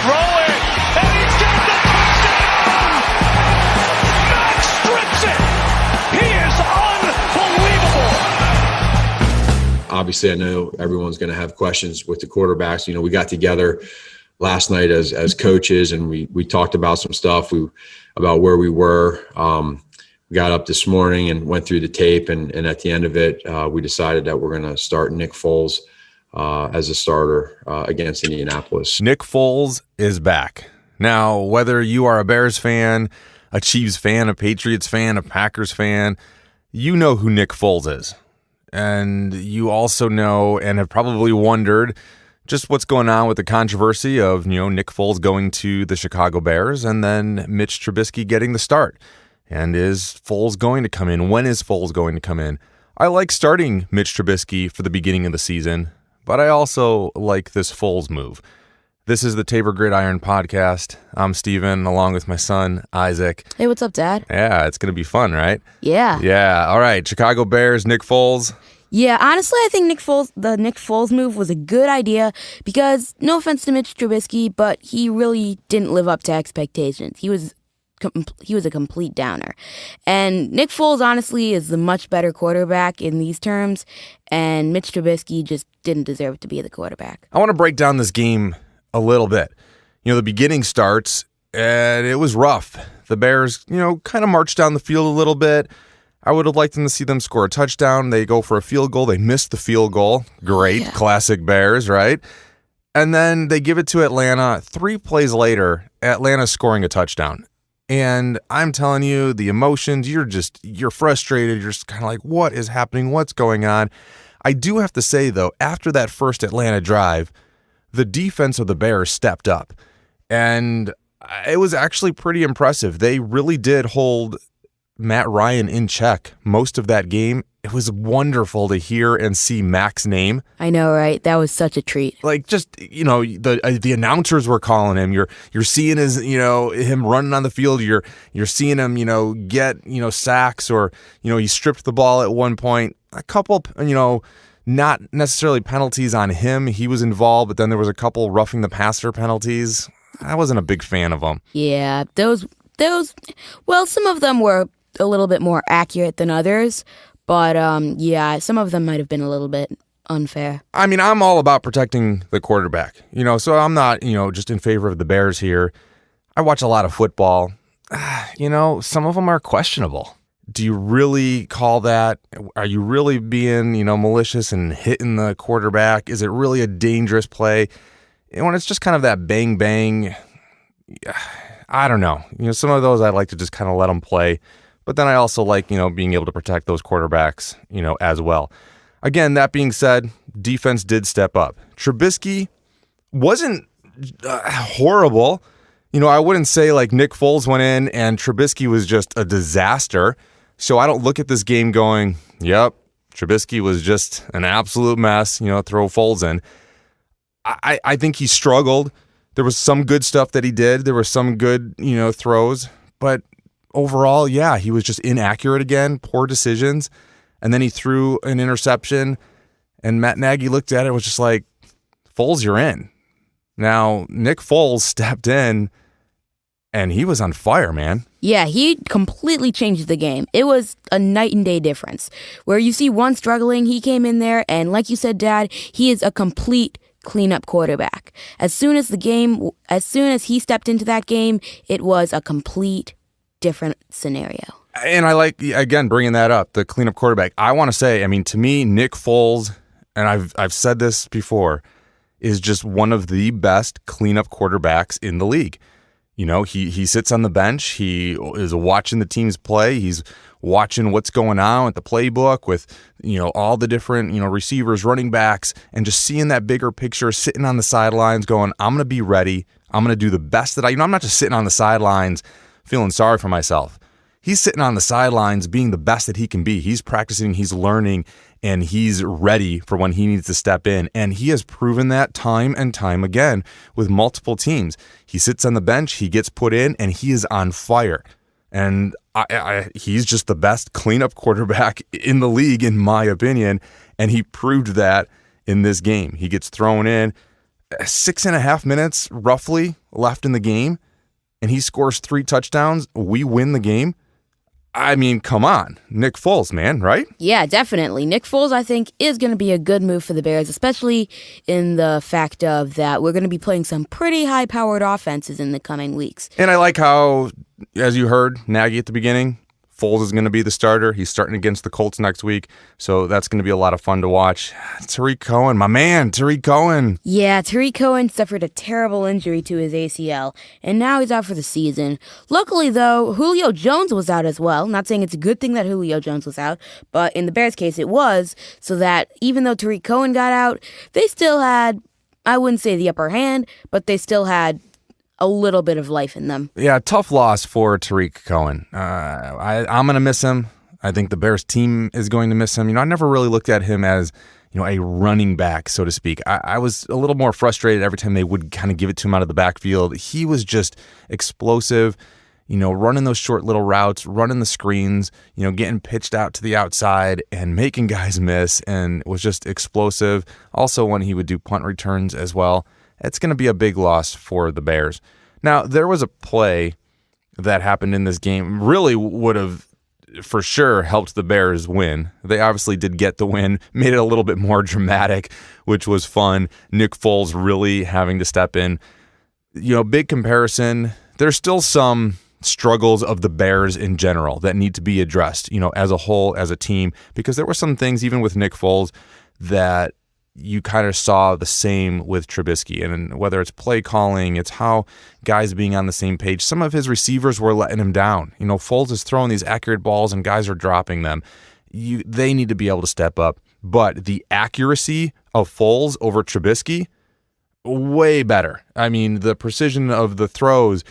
throwing, and he's got the touchdown! Max strips it! He is unbelievable! Obviously, I know everyone's going to have questions with the quarterbacks. We got together last night as coaches, and we talked about some stuff about where we were. We got up this morning and went through the tape, and at the end of it, we decided that we're going to start Nick Foles as a starter against Indianapolis. Nick Foles is back. Now, whether you are a Bears fan, a Chiefs fan, a Patriots fan, a Packers fan, you know who Nick Foles is. And you also know and have probably wondered just what's going on with the controversy of, Nick Foles going to the Chicago Bears and then Mitch Trubisky getting the start. And is Foles going to come in? When is Foles going to come in? I like starting Mitch Trubisky for the beginning of the season, but I also like this Foles move. This is the Tabor Gridiron podcast. I'm Steven, along with my son, Isaac. Hey, what's up, Dad? Yeah, it's going to be fun, right? Yeah. Yeah, all right. Chicago Bears, Nick Foles. Yeah, honestly, I think the Nick Foles move was a good idea because, no offense to Mitch Trubisky, but he really didn't live up to expectations. He was a complete downer. And Nick Foles, honestly, is the much better quarterback in these terms, and Mitch Trubisky just didn't deserve to be the quarterback. I want to break down this game a little bit. The beginning starts, and it was rough. The Bears, kind of marched down the field a little bit. I would have liked them to see them score a touchdown. They go for a field goal. They missed the field goal. Great. Yeah. Classic Bears, right? And then they give it to Atlanta. 3 plays later, Atlanta's scoring a touchdown. And I'm telling you, the emotions, you're frustrated. You're just kind of like, what is happening? What's going on? I do have to say, though, after that first Atlanta drive, the defense of the Bears stepped up. And it was actually pretty impressive. They really did hold Matt Ryan in check most of that game. It was wonderful to hear and see Mac's name. I know, right? That was such a treat. Like, just, the announcers were calling him. You're seeing his, him running on the field. You're seeing him, get, sacks, or, he stripped the ball at one point. A couple, not necessarily penalties on him. He was involved, but then there was a couple roughing the passer penalties. I wasn't a big fan of them. Yeah, those, some of them were a little bit more accurate than others, but some of them might have been a little bit unfair. I mean, I'm all about protecting the quarterback, so I'm not, just in favor of the Bears here. I watch a lot of football. Some of them are questionable. Do you really call that? Are you really being, malicious and hitting the quarterback? Is it really a dangerous play? And when it's just kind of that bang, bang, I don't know. Some of those I'd like to just kind of let them play. But then I also like, being able to protect those quarterbacks, as well. Again, that being said, defense did step up. Trubisky wasn't horrible. I wouldn't say like Nick Foles went in and Trubisky was just a disaster. So I don't look at this game going, yep, Trubisky was just an absolute mess, throw Foles in. I think he struggled. There was some good stuff that he did. There were some good, throws. But overall, yeah, he was just inaccurate again, poor decisions. And then he threw an interception. And Matt Nagy looked at it and was just like, Foles, you're in. Now, Nick Foles stepped in, and he was on fire, man. Yeah, he completely changed the game. It was a night and day difference. Where you see one struggling, he came in there, and like you said, Dad, he is a complete cleanup quarterback. As soon as he stepped into that game, it was a complete different scenario. And I like, again, bringing that up, the cleanup quarterback. I want to say, to me, Nick Foles, and I've said this before, is just one of the best cleanup quarterbacks in the league. He sits on the bench. He is watching the teams play. He's watching what's going on with the playbook with, all the different, receivers, running backs, and just seeing that bigger picture, sitting on the sidelines going, I'm going to be ready. I'm going to do the best that I'm not just sitting on the sidelines feeling sorry for myself. He's sitting on the sidelines being the best that he can be. He's practicing, he's learning, and he's ready for when he needs to step in. And he has proven that time and time again with multiple teams. He sits on the bench, he gets put in, and he is on fire. And he's just the best cleanup quarterback in the league, in my opinion. And he proved that in this game. He gets thrown in. 6.5 minutes roughly left in the game, and he scores 3 touchdowns. We win the game. I mean, come on. Nick Foles, man, right? Yeah, definitely. Nick Foles, I think, is going to be a good move for the Bears, especially in the fact of that we're going to be playing some pretty high-powered offenses in the coming weeks. And I like how, as you heard, Nagy at the beginning, Foles is going to be the starter. He's starting against the Colts next week, so that's going to be a lot of fun to watch. Tariq Cohen, my man, Tariq Cohen. Yeah, Tariq Cohen suffered a terrible injury to his ACL, and now he's out for the season. Luckily, though, Julio Jones was out as well. Not saying it's a good thing that Julio Jones was out, but in the Bears' case, it was, so that even though Tariq Cohen got out, they still had, I wouldn't say the upper hand, but they still had a little bit of life in them. Yeah, tough loss for Tariq Cohen. I'm going to miss him. I think the Bears team is going to miss him. I never really looked at him as, a running back, so to speak. I was a little more frustrated every time they would kind of give it to him out of the backfield. He was just explosive, running those short little routes, running the screens, getting pitched out to the outside and making guys miss, and was just explosive. Also, when he would do punt returns as well. It's going to be a big loss for the Bears. Now, there was a play that happened in this game, really would have for sure helped the Bears win. They obviously did get the win, made it a little bit more dramatic, which was fun. Nick Foles really having to step in. Big comparison. There's still some struggles of the Bears in general that need to be addressed, as a whole, as a team, because there were some things, even with Nick Foles, that you kind of saw the same with Trubisky, and whether it's play calling, it's how guys being on the same page. Some of his receivers were letting him down. Foles is throwing these accurate balls and guys are dropping them. They need to be able to step up. But the accuracy of Foles over Trubisky, way better. I mean, the precision of the throws,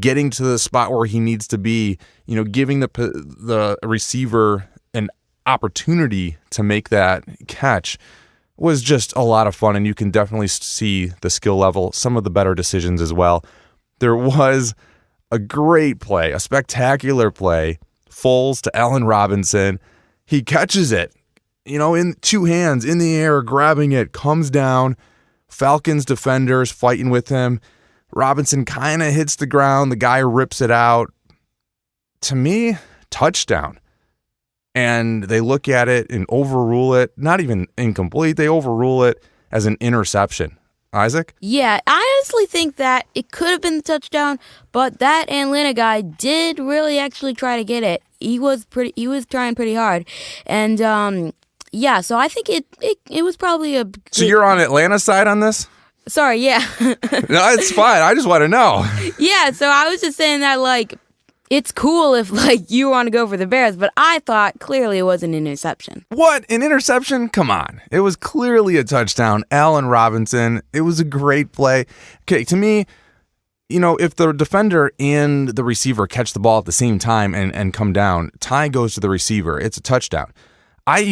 getting to the spot where he needs to be, giving the receiver an opportunity to make that catch was just a lot of fun, and you can definitely see the skill level, some of the better decisions as well. There was a great play, a spectacular play, Foles to Allen Robinson. He catches it, in 2 hands, in the air, grabbing it, comes down, Falcons defenders fighting with him. Robinson kind of hits the ground, the guy rips it out. To me, touchdown. And they look at it and overrule it, not even incomplete, they overrule it as an interception. Isaac? Yeah, I honestly think that it could have been the touchdown, but that Atlanta guy did really actually try to get it. He was trying pretty hard. And so I think it was probably a good... So you're on Atlanta's side on this? Sorry, yeah. No, it's fine. I just want to know. Yeah, so I was just saying that, it's cool if, you want to go for the Bears, but I thought clearly it was an interception. What? An interception? Come on. It was clearly a touchdown. Allen Robinson. It was a great play. Okay, to me, if the defender and the receiver catch the ball at the same time and come down, tie goes to the receiver. It's a touchdown. I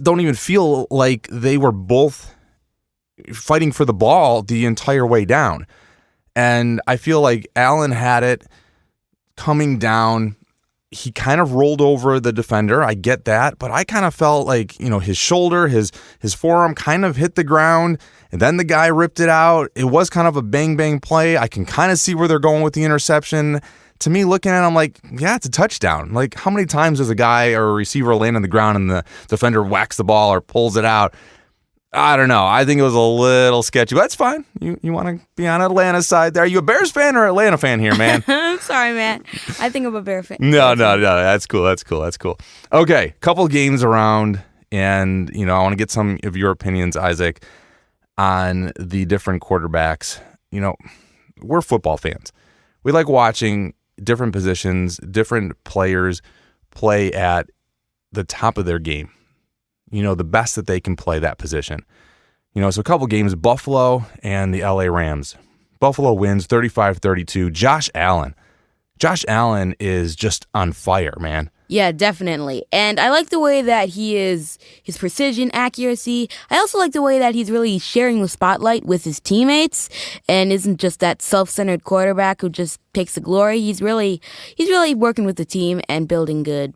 don't even feel like they were both fighting for the ball the entire way down. And I feel like Allen had it coming down. He kind of rolled over the defender. I get that, but I kind of felt like, his shoulder, his forearm kind of hit the ground, and then the guy ripped it out. It was kind of a bang play. I can kind of see where they're going with the interception. To me, looking at it, I'm like, yeah, it's a touchdown. Like, how many times does a guy or a receiver land on the ground and the defender whacks the ball or pulls it out? I don't know. I think it was a little sketchy, but that's fine. You want to be on Atlanta's side there. Are you a Bears fan or Atlanta fan here, man? I'm sorry, man. I think I'm a Bear fan. No. That's cool. Okay, couple games around, and, I want to get some of your opinions, Isaac, on the different quarterbacks. We're football fans. We like watching different positions, different players play at the top of their game. The best that they can play that position. So a couple games, Buffalo and the LA Rams. Buffalo wins 35-32. Josh Allen is just on fire, man. Yeah, definitely. And I like the way that his precision, accuracy. I also like the way that he's really sharing the spotlight with his teammates and isn't just that self-centered quarterback who just takes the glory. He's really working with the team and building good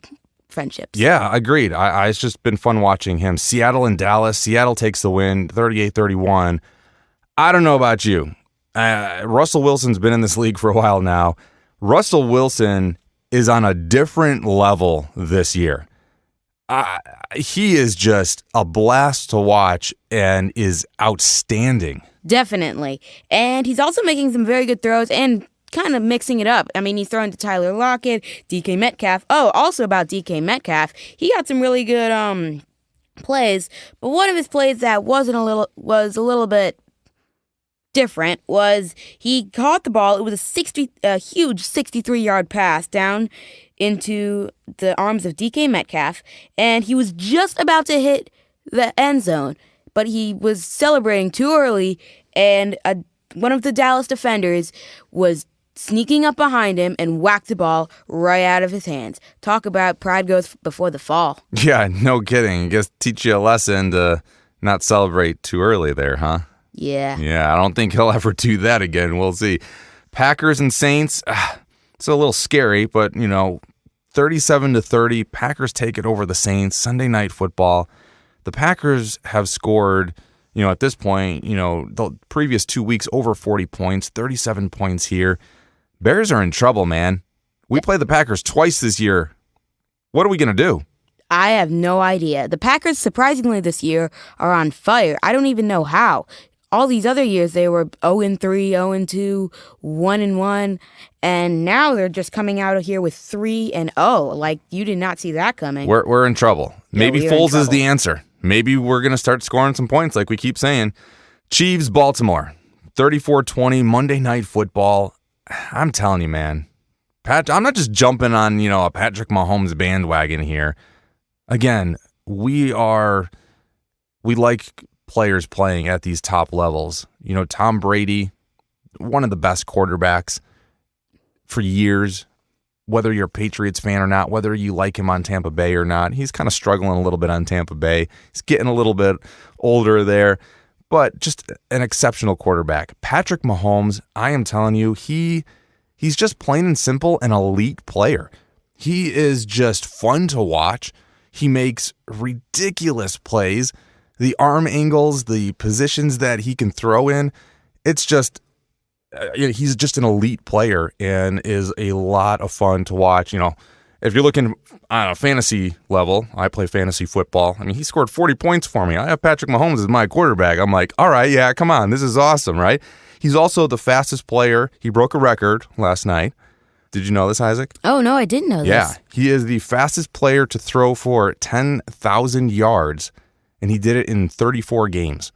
friendships. Yeah, agreed. It's just been fun watching him. Seattle and Dallas. Seattle takes the win, 38-31. I don't know about you. Russell Wilson's been in this league for a while now. Russell Wilson is on a different level this year. He is just a blast to watch and is outstanding. Definitely. And he's also making some very good throws and kind of mixing it up. I mean, he's throwing to Tyler Lockett, DK Metcalf. Oh, also about DK Metcalf, he got some really good plays, but one of his plays that was a little bit different was he caught the ball. It was a huge 63-yard pass down into the arms of DK Metcalf, and he was just about to hit the end zone, but he was celebrating too early, and one of the Dallas defenders was sneaking up behind him and whacked the ball right out of his hands. Talk about pride goes before the fall. Yeah, no kidding. I guess teach you a lesson to not celebrate too early there, huh? Yeah. Yeah, I don't think he'll ever do that again. We'll see. Packers and Saints, it's a little scary, but, 37-30, Packers take it over the Saints. Sunday Night Football. The Packers have scored, at this point, the previous 2 weeks over 40 points, 37 points here. Bears are in trouble, man. We play the Packers twice this year. What are we going to do? I have no idea. The Packers, surprisingly this year, are on fire. I don't even know how. All these other years, they were 0-3, 0-2, 1-1, and now they're just coming out of here with 3-0. Like, you did not see that coming. We're in trouble. Yeah, Maybe we are in Foles is trouble. the answer. Maybe we're going to start scoring some points like we keep saying. Chiefs, Baltimore, 34-20, Monday Night Football. I'm telling you, man. I'm not just jumping on, a Patrick Mahomes bandwagon here. Again, we like players playing at these top levels. Tom Brady, one of the best quarterbacks for years, whether you're a Patriots fan or not, whether you like him on Tampa Bay or not. He's kind of struggling a little bit on Tampa Bay. He's getting a little bit older there, but just an exceptional quarterback. Patrick Mahomes, I am telling you, he's just plain and simple an elite player. He is just fun to watch. He makes ridiculous plays. The arm angles, the positions that he can throw in, it's just, he's just an elite player and is a lot of fun to watch. If you're looking on a fantasy level, I play fantasy football. I mean, he scored 40 points for me. I have Patrick Mahomes as my quarterback. I'm like, all right, yeah, come on. This is awesome, right? He's also the fastest player. He broke a record last night. Did you know this, Isaac? Oh, no, I didn't know this. Yeah, he is the fastest player to throw for 10,000 yards, and he did it in 34 games.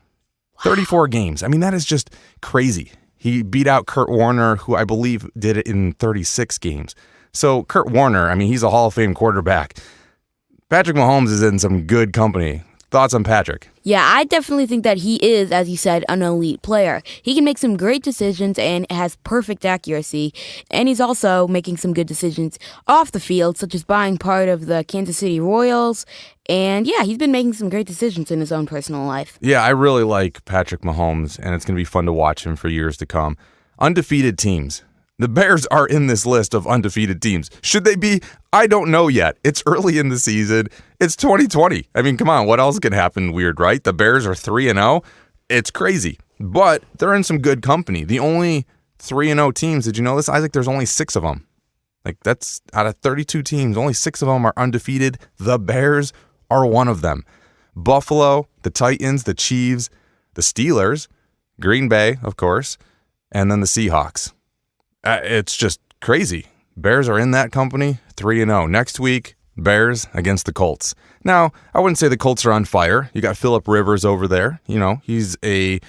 Wow. 34 games. I mean, that is just crazy. He beat out Kurt Warner, who I believe did it in 36 games. So Kurt Warner, I mean, he's a Hall of Fame quarterback. Patrick Mahomes is in some good company. Thoughts on Patrick? Yeah, I definitely think that he is, as you said, an elite player. He can make some great decisions and has perfect accuracy. And he's also making some good decisions off the field, such as buying part of the Kansas City Royals. And yeah, he's been making some great decisions in his own personal life. Yeah, I really like Patrick Mahomes, and it's going to be fun to watch him for years to come. Undefeated teams. The Bears are in this list of undefeated teams. Should they be? I don't know yet. It's early in the season. It's 2020. I mean, come on. What else can happen weird, right? The Bears are 3-0. It's crazy. But they're in some good company. The only 3-0 teams, did you know this, Isaac? There's only 6 of them. Like, that's out of 32 teams, only 6 of them are undefeated. The Bears are one of them. Buffalo, the Titans, the Chiefs, the Steelers, Green Bay, of course, and then the Seahawks. It's just crazy. Bears are in that company, 3-0. Next week, Bears against the Colts. Now, I wouldn't say the Colts are on fire. You got Phillip Rivers over there. He's a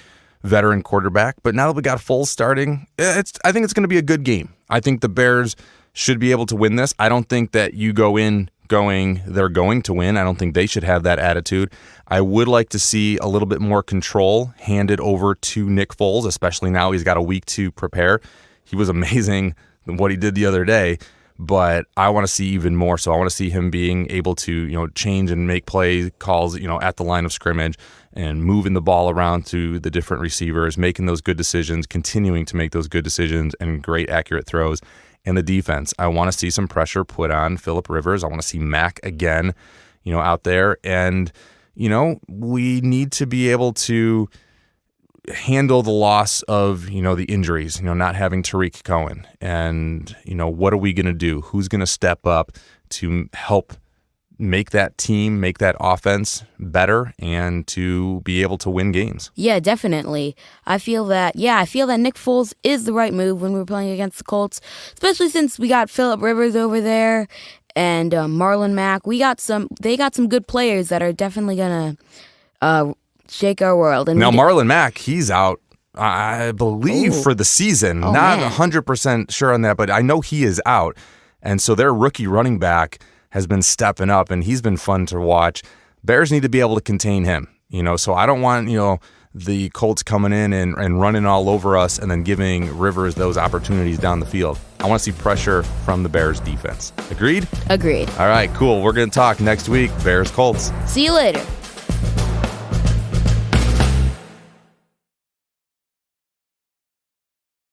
veteran quarterback. But now that we got Foles starting, I think it's going to be a good game. I think the Bears should be able to win this. I don't think that you go in going they're going to win. I don't think they should have that attitude. I would like to see a little bit more control handed over to Nick Foles, especially now he's got a week to prepare. He was amazing what he did the other day, but I want to see even more. So I want to see him being able to, change and make play calls, at the line of scrimmage and moving the ball around to the different receivers, making those good decisions, continuing to make those good decisions and great accurate throws. And the defense, I want to see some pressure put on Phillip Rivers. I want to see Mac again, out there. And, we need to be able to handle the loss of, the injuries, not having Tariq Cohen. And, what are we going to do? Who's going to step up to help make that team, make that offense better and to be able to win games? Yeah, definitely. I feel that Nick Foles is the right move when we're playing against the Colts, especially since we got Phillip Rivers over there and Marlon Mack. They got some good players that are definitely going to shake our world. And now Marlon Mack, he's out, I believe, for the season. Not 100% sure on that, but I know he is out. And so their rookie running back has been stepping up, and he's been fun to watch. Bears need to be able to contain him, so I don't want, the Colts coming in and running all over us and then giving Rivers those opportunities down the field. I want to see pressure from the Bears defense. Agreed? Agreed. All right, cool. We're going to talk next week, Bears Colts. See you later.